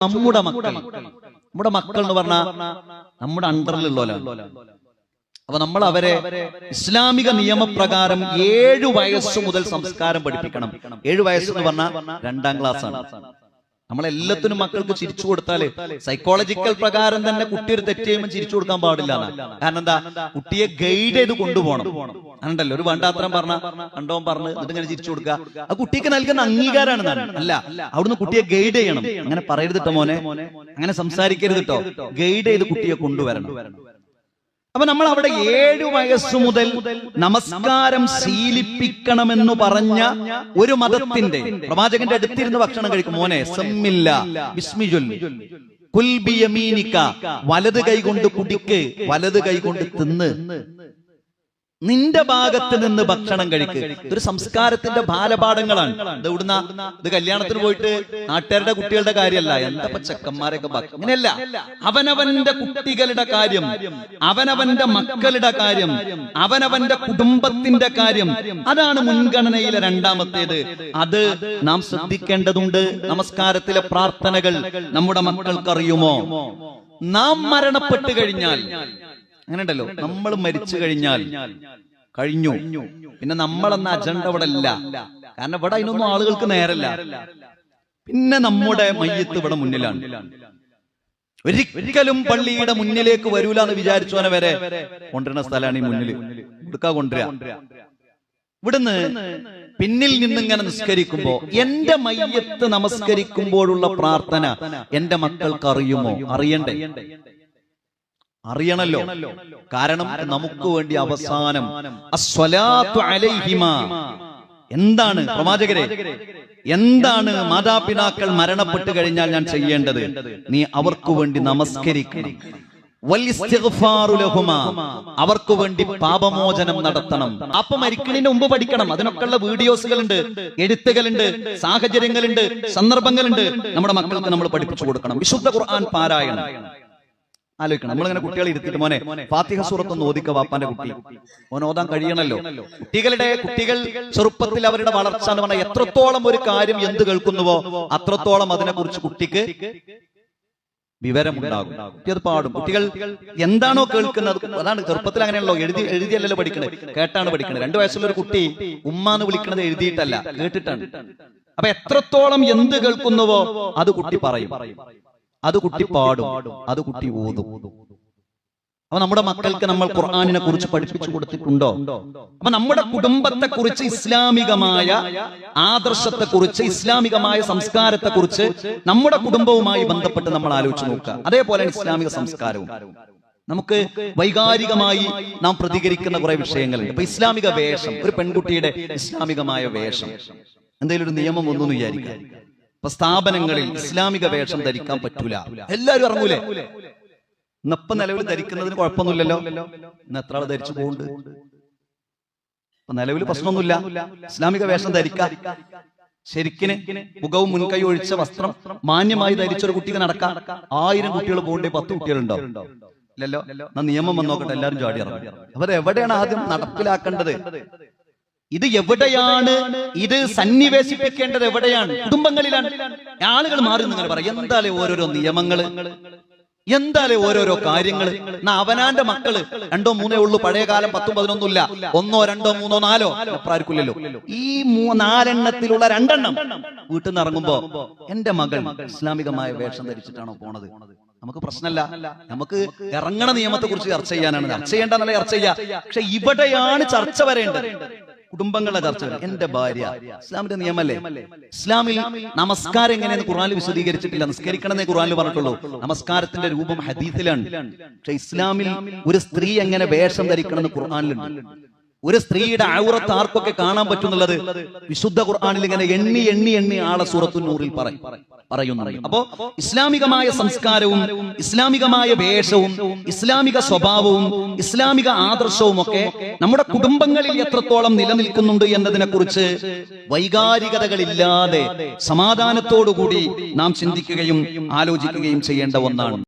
നമ്മുടെ മക്കൾ എന്ന് പറഞ്ഞാൽ നമ്മുടെ അണ്ടറിലുള്ളവരാണ്. അപ്പൊ നമ്മൾ അവരെ ഇസ്ലാമിക നിയമപ്രകാരം 7 വയസ്സ് മുതൽ സംസ്കാരം പഠിപ്പിക്കണം. 7 വയസ്സ് എന്ന് പറഞ്ഞാൽ 2ാം ക്ലാസ്സാണ്. നമ്മളെല്ലാത്തിനും മക്കൾക്ക് ചിരിച്ചു കൊടുത്താല് സൈക്കോളജിക്കൽ പ്രകാരം തന്നെ കുട്ടി ഒരു തെറ്റ് ചെയ്യുമ്പോൾ ചിരിച്ചു കൊടുക്കാൻ പാടില്ല. കാരണം എന്താ, കുട്ടിയെ ഗൈഡ് ചെയ്ത് കൊണ്ടുപോകണം. അതുണ്ടല്ലോ, ഒരു വേണ്ടാത്തരം കണ്ടോ പറഞ്ഞ് ഇതിങ്ങനെ ചിരിച്ചു കൊടുക്കുക, ആ കുട്ടിക്ക് നൽകുന്ന അംഗീകാരമാണ്. അല്ല, അവിടുന്ന് കുട്ടിയെ ഗൈഡ് ചെയ്യണം. അങ്ങനെ പറയരുതിട്ടോ മോനെ, അങ്ങനെ സംസാരിക്കരുത് കേട്ടോ, ഗൈഡ് ചെയ്ത് കുട്ടിയെ കൊണ്ടുവരണം. അപ്പൊ നമ്മൾ അവിടെ 7 വയസ്സു മുതൽ നമസ്കാരം ശീലിപ്പിക്കണമെന്ന് പറഞ്ഞ ഒരു മതത്തിന്റെ പ്രവാചകന്റെ അടുത്തിരുന്ന് ഭക്ഷണം കഴിക്കും. മോനെ സമ്മില്ല ബിസ്മി ചൊല്ലി, കുൽ ബിയമീനിക, വലത് കൈ കൊണ്ട് കുടിക്ക്, വലത് കൈ കൊണ്ട് തിന്ന്, നിന്റെ ഭാഗത്ത് നിന്ന് ഭക്ഷണം കഴിക്ക്. ഇതൊരു സംസ്കാരത്തിന്റെ ബാലപാഠങ്ങളാണ്. ഇത് കല്യാണത്തിന് പോയിട്ട് നാട്ടുകാരുടെ കുട്ടികളുടെ കാര്യമല്ല, എന്താ ചെക്കന്മാരൊക്കെ അങ്ങനെയല്ല. അവനവന്റെ കുട്ടികളുടെ കാര്യം, അവനവന്റെ മക്കളുടെ കാര്യം, അവനവന്റെ കുടുംബത്തിന്റെ കാര്യം, അതാണ് മുൻഗണനയിലെ രണ്ടാമത്തേത്. അത് നാം ശ്രദ്ധിക്കേണ്ടതുണ്ട്. നമസ്കാരത്തിലെ പ്രാർത്ഥനകൾ നമ്മുടെ മക്കൾക്ക് അറിയുമോ? നാം മരണപ്പെട്ടു കഴിഞ്ഞാൽ, അങ്ങനെ ഉണ്ടല്ലോ, നമ്മൾ മരിച്ചു കഴിഞ്ഞാൽ കഴിഞ്ഞു, പിന്നെ നമ്മളെന്ന അജണ്ട ഇവിടെ ഇല്ല. കാരണം ഇവിടെ അതിനൊന്നും ആളുകൾക്ക് നേരല്ല. പിന്നെ നമ്മുടെ മയ്യത്ത് ഇവിടെ മുന്നിലാണ്. ഒരിക്കലും പള്ളിയുടെ മുന്നിലേക്ക് വരൂല എന്ന് വിചാരിച്ചവനെ വരെ കൊണ്ടുവരുന്ന സ്ഥലമാണ് ഈ മുന്നിൽ. ഇവിടുക്കാ കൊണ്ടുവരിക. ഇവിടുന്ന് പിന്നിൽ നിന്നിങ്ങനെ നിസ്കരിക്കുമ്പോ എന്റെ മയ്യത്ത് നമസ്കരിക്കുമ്പോഴുള്ള പ്രാർത്ഥന എന്റെ മക്കൾക്ക് അറിയുമോ? അറിയണല്ലോ. കാരണം നമുക്ക് വേണ്ടി അവസാനം അസ്സലാത്തു അലൈഹിമ, എന്താണ് പ്രവാചകരെ, എന്താണ് മാതാപിതാക്കൾ മരണപ്പെട്ടു കഴിഞ്ഞാൽ ഞാൻ ചെയ്യേണ്ടത്? നീ അവർക്ക് വേണ്ടി നമസ്കരിക്കണം. വൽഇസ്തിഗ്ഫാറു ലഹുമാ, അവർക്ക് വേണ്ടി പാപമോചനം നടത്തണം. അപ്പൊ മരിക്കണതിന് മുമ്പ് പഠിക്കണം. അതിനൊക്കെയുള്ള വീഡിയോസുകളുണ്ട്, എഴുത്തുകളുണ്ട്, സാഹചര്യങ്ങളുണ്ട്, സന്ദർഭങ്ങളുണ്ട്. നമ്മുടെ മക്കൾക്ക് നമ്മൾ പഠിപ്പിച്ചു കൊടുക്കണം. വിശുദ്ധ ഖുർആൻ പാരായണം. ആലോചിക്കണം. നമ്മളിങ്ങനെ കുട്ടികളെ ഇരുത്തിട്ട് മോനെ ഫാത്തിഹ സൂറത്തൊന്ന് ഓദിക്ക, വാപ്പാന്റെ കുട്ടി മോൻ ഓതാൻ കഴിയണല്ലോ. കുട്ടികൾ ചെറുപ്പത്തിൽ അവരുടെ വളർച്ച എന്ന് പറഞ്ഞാൽ എത്രത്തോളം ഒരു കാര്യം എന്ത് കേൾക്കുന്നുവോ അത്രത്തോളം അതിനെ കുറിച്ച് കുട്ടിക്ക് വിവരമുണ്ടാകും. കുട്ടി അത് പാടും. കുട്ടികൾ എന്താണോ കേൾക്കുന്നത് അതാണ്. ചെറുപ്പത്തിൽ അങ്ങനെയാണല്ലോ, എഴുതിയല്ലല്ലോ പഠിക്കണത്, കേട്ടാണ് പഠിക്കണത്. 2 വയസ്സുള്ള ഒരു കുട്ടി ഉമ്മാന്ന് വിളിക്കണത് എഴുതിയിട്ടല്ല, കേട്ടിട്ടാണ്. അപ്പൊ എത്രത്തോളം എന്ത് കേൾക്കുന്നുവോ അത് കുട്ടി പറയും, അത് കുട്ടി പാടും, അത് കുട്ടി ഓതും. അപ്പൊ നമ്മുടെ മക്കൾക്ക് നമ്മൾ ഖുർആനിനെ കുറിച്ച് പഠിപ്പിച്ചു കൊടുത്തിട്ടുണ്ടോ? അപ്പൊ നമ്മുടെ കുടുംബത്തെ കുറിച്ച്, ഇസ്ലാമികമായ ആദർശത്തെ കുറിച്ച്, ഇസ്ലാമികമായ സംസ്കാരത്തെ കുറിച്ച് നമ്മുടെ കുടുംബവുമായി ബന്ധപ്പെട്ട് നമ്മൾ ആലോചിച്ച് നോക്കുക. അതേപോലെ ഇസ്ലാമിക സംസ്കാരവും നമുക്ക് വൈകാരികമായി നാം പ്രതികരിക്കുന്ന കുറെ വിഷയങ്ങളുണ്ട്. ഇപ്പൊ ഇസ്ലാമിക വേഷം, ഒരു പെൺകുട്ടിയുടെ ഇസ്ലാമികമായ വേഷം, എന്തെങ്കിലും ഒരു നിയമം ഒന്നും വിചാരിക്കുക. ഇപ്പൊ സ്ഥാപനങ്ങളിൽ ഇസ്ലാമിക വേഷം ധരിക്കാൻ പറ്റൂല, എല്ലാവരും ഇറങ്ങൂലേ? ഇന്നിപ്പം നിലവിൽ ധരിക്കുന്നതിന് കുഴപ്പമൊന്നുമില്ലല്ലോ. ഇന്ന് എത്ര ആൾ ധരിച്ചു പോകുന്നുണ്ട്? ഇപ്പൊ നിലവിൽ പ്രശ്നമൊന്നുമില്ല, ഇസ്ലാമിക വേഷം ധരിക്കാം. ശരിക്കിന് മുഖവും മുൻകൈ ഒഴിച്ച വസ്ത്രം മാന്യമായി ധരിച്ചൊരു കുട്ടിക്ക് നടക്കാം. 1000 കുട്ടികൾ പോകണ്ടേ 10 കുട്ടികളുണ്ടോ? ഇല്ലല്ലോ. എന്നാ നിയമം വന്ന് നോക്കട്ടെ, എല്ലാവരും ചാടി ഇറങ്ങും. അവരെവിടെയാണ് ആദ്യം നടപ്പിലാക്കേണ്ടത്? ഇത് എവിടെയാണ് ഇത് സന്നിവേശിപ്പിക്കേണ്ടത്? എവിടെയാണ്? കുടുംബങ്ങളിലാണ്. ആളുകൾ മാറി നിങ്ങൾ പറയും, എന്തായാലും ഓരോരോ നിയമങ്ങള്, എന്തായാലും ഓരോരോ കാര്യങ്ങള്. അവനാന്റെ മക്കള് 2 3 ഉള്ളൂ. പഴയ കാലം 10 11 ഇല്ല, 1 2 3 4 അപ്രാർക്കില്ലല്ലോ. ഈ 4 എണ്ണത്തിലുള്ള 2 എണ്ണം വീട്ടിൽ നിന്ന് ഇറങ്ങുമ്പോ എന്റെ മകൾ ഇസ്ലാമികമായ വേഷം ധരിച്ചിട്ടാണോ പോണത്? നമുക്ക് പ്രശ്നമല്ല. നമുക്ക് ഇറങ്ങണ നിയമത്തെ കുറിച്ച് ചർച്ച ചെയ്യാനാണ്. ചർച്ച ചെയ്യേണ്ടെന്നല്ല, ചർച്ച ചെയ്യാം. പക്ഷെ ഇവിടെയാണ് ചർച്ച വരേണ്ടത്. കുടുംബങ്ങളുടെ ചർച്ച. എന്റെ ഭാര്യ, ഇസ്ലാമിന്റെ നിയമല്ലേ? ഇസ്ലാമിൽ നമസ്കാരം എങ്ങനെയെന്ന് ഖുർആനിൽ വിശദീകരിച്ചിട്ടില്ല. നിസ്കരിക്കണമെന്നേ ഖുർആനിൽ പറഞ്ഞിട്ടുള്ളൂ. നമസ്കാരത്തിന്റെ രൂപം ഹദീസിലാണ്. പക്ഷെ ഇസ്ലാമിൽ ഒരു സ്ത്രീ എങ്ങനെ വേഷം ധരിക്കണമെന്ന് ഖുർആനിലുണ്ട്. ഒരു സ്ത്രീയുടെ ഔറത്ത് ആർക്കൊക്കെ കാണാൻ പറ്റുന്നുള്ളത് വിശുദ്ധ ഖുർആനിൽ ഇങ്ങനെ എണ്ണി ആളെ സൂറത്തുൻ നൂറിൽ പറയുന്നുണ്ട്. അപ്പോ ഇസ്ലാമികമായ സംസ്കാരവും ഇസ്ലാമികമായ വേഷവും ഇസ്ലാമിക സ്വഭാവവും ഇസ്ലാമിക ആദർശവും ഒക്കെ നമ്മുടെ കുടുംബങ്ങളിൽ എത്രത്തോളം നിലനിൽക്കുന്നുണ്ട് എന്നതിനെ കുറിച്ച് വൈകാരികതകളില്ലാതെ സമാധാനത്തോടുകൂടി നാം ചിന്തിക്കുകയും ആലോചിക്കുകയും ചെയ്യേണ്ട ഒന്നാണ്.